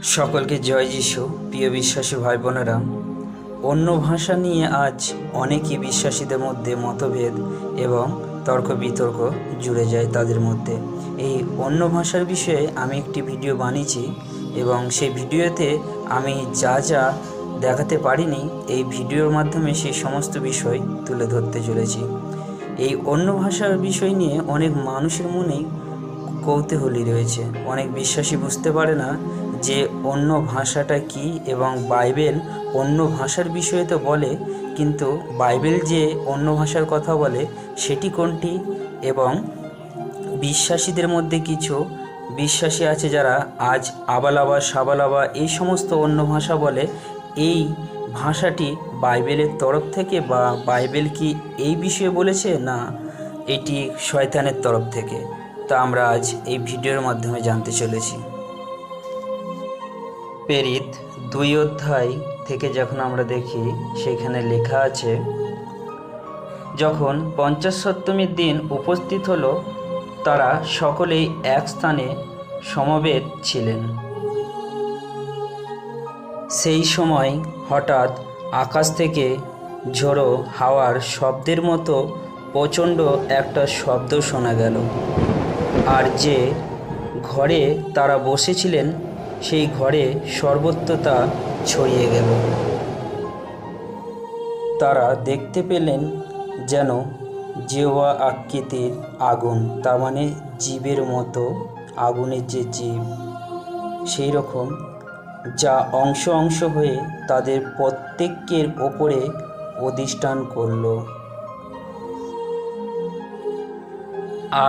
সকলকে জয় যিশু। প্রিয় বিশ্বাসী ভাই বোনেরা, অন্য ভাষা নিয়ে আজ অনেকই বিশ্বাসীদের মধ্যে মতভেদ এবং তর্ক বিতর্ক জুড়ে যায় তাদের মধ্যে। এই অন্য ভাষার বিষয়ে আমি একটি ভিডিও বানিয়েছি এবং সেই ভিডিওতে আমি যা যা দেখাতে পারিনি এই ভিডিওর মাধ্যমে সেই সমস্ত বিষয় তুলে ধরতে চলেছি। এই অন্য ভাষার বিষয় নিয়ে অনেক মানুষের মনেই কৌতূহলী রয়েছে। অনেক বিশ্বাসী বুঝতে পারে না যে অন্য ভাষাটা কি, এবং বাইবেল অন্য ভাষার বিষয়ে তো বলে, কিন্তু বাইবেল যে অন্য ভাষার কথা বলে সেটি কোনটি। এবং বিশ্বাসীদের মধ্যে কিছু বিশ্বাসী আছে যারা আজ আবালাবা সাবালাবা এই সমস্ত অন্য ভাষা বলে। এই ভাষাটি বাইবেলের তরফ থেকে, বা বাইবেল কি এই বিষয়ে বলেছে, না এটি শয়তানের তরফ থেকে, তা আমরা আজ এই ভিডিওর মাধ্যমে জানতে চলেছি। প্রেরিত 2 অধ্যায় থেকে যখন আমরা দেখি, সেখানে লেখা আছে, যখন পঞ্চাশোত্তমীর দিন উপস্থিত হলো, তারা সকলেই এক স্থানে সমবেত ছিলেন। সেই সময় হঠাৎ আকাশ থেকে ঝোড়ো হাওয়ার শব্দের মতো প্রচণ্ড একটা শব্দ শোনা গেল, আর যে ঘরে তারা বসেছিলেন সেই ঘরে সর্বত্র তা ছড়িয়ে গেল। তারা দেখতে পেলেন যেন জেওয়া আকৃতির আগুন, তার মানে জীবের মতো, আগুনের যে জীব সেই রকম, যা অংশ অংশ হয়ে তাদের প্রত্যেকের ওপরে অধিষ্ঠান করল।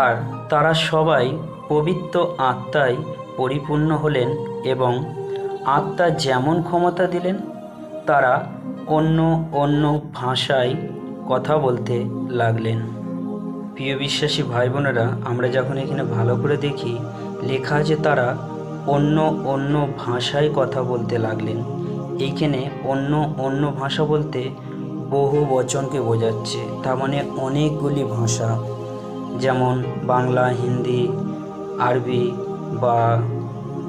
আর তারা সবাই পবিত্র আত্মায় পরিপূর্ণ হলেন, এবং আত্মা যেমন ক্ষমতা দিলেন তারা অন্য অন্য ভাষায় কথা বলতে লাগলেন। প্রিয় বিশ্বাসী ভাই বোনেরা, আমরা যখন এখানে ভালো করে দেখি, লেখা আছে তারা অন্য অন্য ভাষায় কথা বলতে লাগলেন। এইখানে অন্য অন্য ভাষা বলতে বহু বচনকে বোঝাচ্ছে, তার মানে অনেকগুলি ভাষা, যেমন বাংলা, হিন্দি, আরবি বা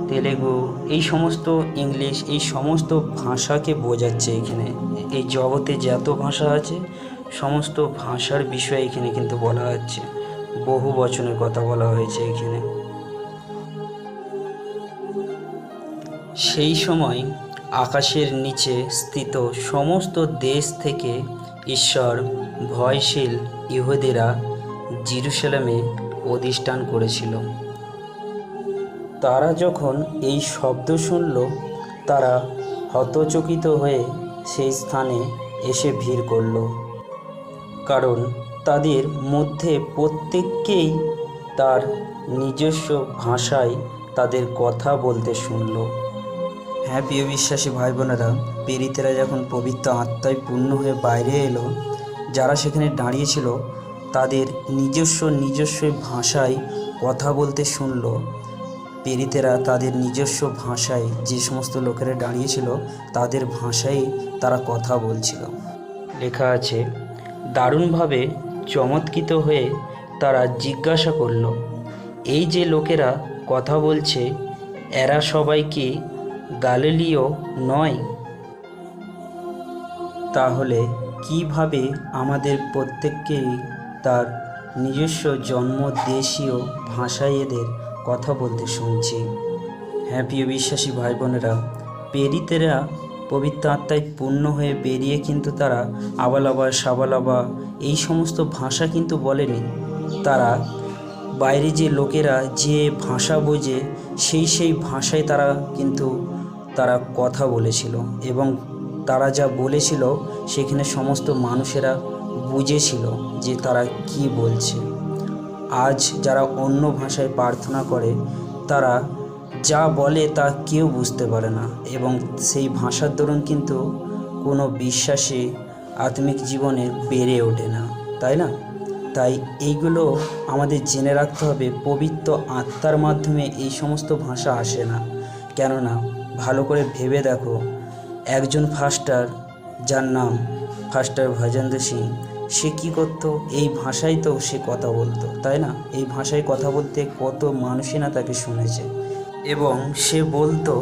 তেলেগু, এই সমস্ত ইংলিশ, এই সমস্ত ভাষাকে বোঝাচ্ছে। এখানে এই জগতে যত ভাষা আছে সমস্ত ভাষার বিষয়ে এখানে কিন্তু বলা হচ্ছে, বহু বচনের কথা বলা হয়েছে এখানে। সেই সময় আকাশের নিচে স্থিত সমস্ত দেশ থেকে ঈশ্বর ভয়শীল ইহুদিরা জেরুজালেমে অধিষ্ঠান করেছিল। তারা যখন এই শব্দ শুনল, তারা হতচকিত হয়ে সেই স্থানে এসে ভিড় করল, কারণ তাদের মধ্যে প্রত্যেককেই তার নিজস্ব ভাষায় তাদের কথা বলতে শুনল। হ্যাঁ প্রিয় বিশ্বাসী ভাই বোনেরা, প্রেরিতেরা যখন পবিত্র আত্মায় পূর্ণ হয়ে বাইরে এলো, যারা সেখানে দাঁড়িয়েছিল তাদের নিজস্ব ভাষায় কথা বলতে শুনল। প্রেরিতেরা তাদের নিজস্ব ভাষায়, যে সমস্ত লোকেরা দাঁড়িয়েছিল তাদের ভাষায় তারা কথা বলছিল। লেখা আছে, দারুণভাবে চমৎকৃত হয়ে তারা জিজ্ঞাসা করল, এই যে লোকেরা কথা বলছে, এরা সবাই কি গালিলীয় নয়? তাহলে কিভাবে আমাদের প্রত্যেককেই তার নিজস্ব জন্মদেশীয় ভাষায় এদের কথা বলতে শুনছি? হ্যাঁ প্রিয় বিশ্বাসী ভাই বোনেরা, প্রেরিতেরা পবিত্র আত্মায় পূর্ণ হয়ে বেরিয়ে কিন্তু তারা আবালাবা সাবালাবা এই সমস্ত ভাষা কিন্তু বলেনি। তারা বাইরে যে লোকেরা যে ভাষা বোঝে সেই ভাষায় তারা কথা বলেছিল, এবং তারা যা বলেছিল সেখানে সমস্ত মানুষেরা বুঝেছিল যে তারা কি বলছে। আজ যারা অন্য ভাষায় প্রার্থনা করে, তারা যা বলে তা কেউ বুঝতে পারে না, এবং সেই ভাষার দরুন কিন্তু কোনো বিশ্বাসী আত্মিক জীবনে বেড়ে ওঠে না, তাই না? তাই এইগুলো আমাদের জেনে রাখতে হবে, পবিত্র আত্মার মাধ্যমে এই সমস্ত ভাষা আসে না। কেননা ভালো করে ভেবে দেখো, একজন ফাস্টার, যার নাম ফাস্টার ভজেন্দ্র সিং, সে কী করতো? এই ভাষায় তো সে কথা বলতো, তাই না? এই ভাষায় কথা বলতে কত মানুষই না তাকে শুনেছে, এবং সে বলতো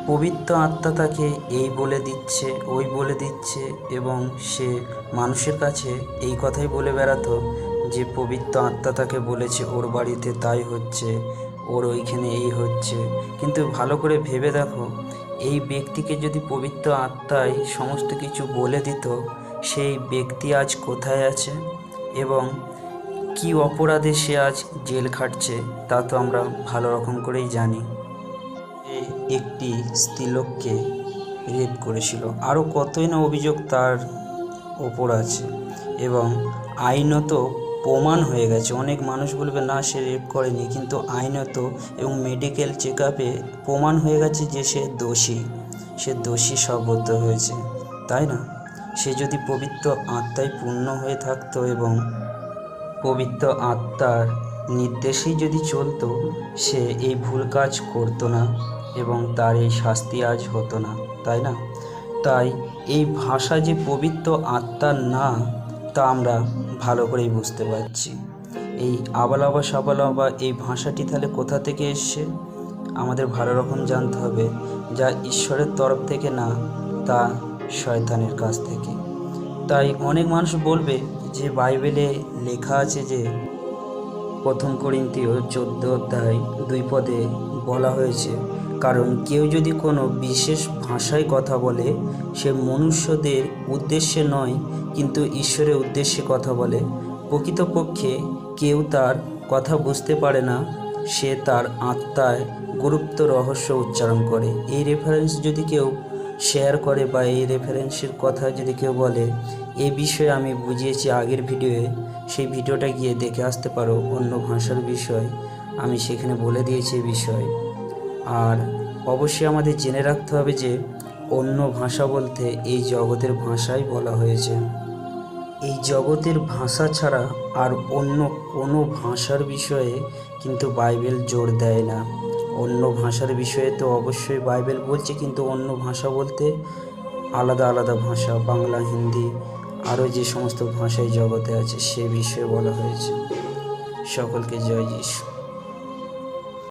পবিত্র আত্মা তাকে এই বলে দিচ্ছে, ওই বলে দিচ্ছে, এবং সে মানুষের কাছে এই কথাই বলে বেড়াতো যে পবিত্র আত্মা তাকে বলেছে ওর বাড়িতে তাই হচ্ছে, ওর ওইখানে এই হচ্ছে। কিন্তু ভালো করে ভেবে দেখো, এই ব্যক্তিকে যদি পবিত্র আত্মাই সমস্ত কিছু বলে দিত, সেই ব্যক্তি আজ কোথায় আছে এবং কী অপরাধে সে আজ জেল খাটছে তা তো আমরা ভালো রকম করেই জানি। সে একটি স্ত্রীলোককে রেপ করেছিল, আরও কতই না অভিযোগ তার ওপর আছে, এবং আইনত প্রমাণ হয়ে গেছে। অনেক মানুষ বলবে না সে রেপ করেনি, কিন্তু আইনত এবং মেডিকেল চেক আপে প্রমাণ হয়ে গেছে যে সে দোষী সাব্যস্ত হয়েছে, তাই না? সে যদি পবিত্র আত্মায় পূর্ণ হয়ে থাকতো এবং পবিত্র আত্মার নির্দেশেই যদি চলতো, সে এই ভুল কাজ করতো না এবং তার এই শাস্তি আজ হতো না, তাই না? তাই এই ভাষা যে পবিত্র আত্মার না, তা আমরা ভালো করেই বুঝতে পারছি। এই আবালাবা সাবালাবা এই ভাষাটি তাহলে কোথা থেকে এসছে আমাদের ভালো রকম জানতে হবে। যা ঈশ্বরের তরফ থেকে না, তা শয়তানের কাছ থেকে। তাই অনেক মানুষ বলবে যে বাইবেলে লেখা আছে যে 1 করিন্থীয় 14 অধ্যায় 2 পদে বলা হয়েছে, কারণ কেউ যদি কোনো বিশেষ ভাষায় কথা বলে, সে মনুষ্যদের উদ্দেশ্যে নয় কিন্তু ঈশ্বরের উদ্দেশ্যে কথা বলে। প্রকৃতপক্ষে কেউ তার কথা বুঝতে পারে না, সে তার আত্মায় গুপ্ত রহস্য উচ্চারণ করে। এই রেফারেন্স যদি কেউ শেয়ার করে বা এই রেফারেন্সের কথা যদি কেউ বলে, এই বিষয়ে আমি বুঝিয়েছি আগের ভিডিওয়ে, সেই ভিডিওটা গিয়ে দেখে আসতে পারো। অন্য ভাষার বিষয় আমি সেখানে বলে দিয়েছি এই বিষয়। আর অবশ্যই আমাদের জেনে রাখতে হবে যে অন্য ভাষা বলতে এই জগতের ভাষাই বলা হয়েছে। এই জগতের ভাষা ছাড়া আর অন্য কোনো ভাষার বিষয়ে কিন্তু বাইবেল জোর দেয় না। অন্য ভাষার বিষয়ে তো অবশ্যই বাইবেল বলছে, কিন্তু অন্য ভাষা বলতে আলাদা আলাদা ভাষা, বাংলা, হিন্দি, আরও যে সমস্ত ভাষাই জগতে আছে সে বিষয়ে বলা হয়েছে। সকলকে জয় যিশু।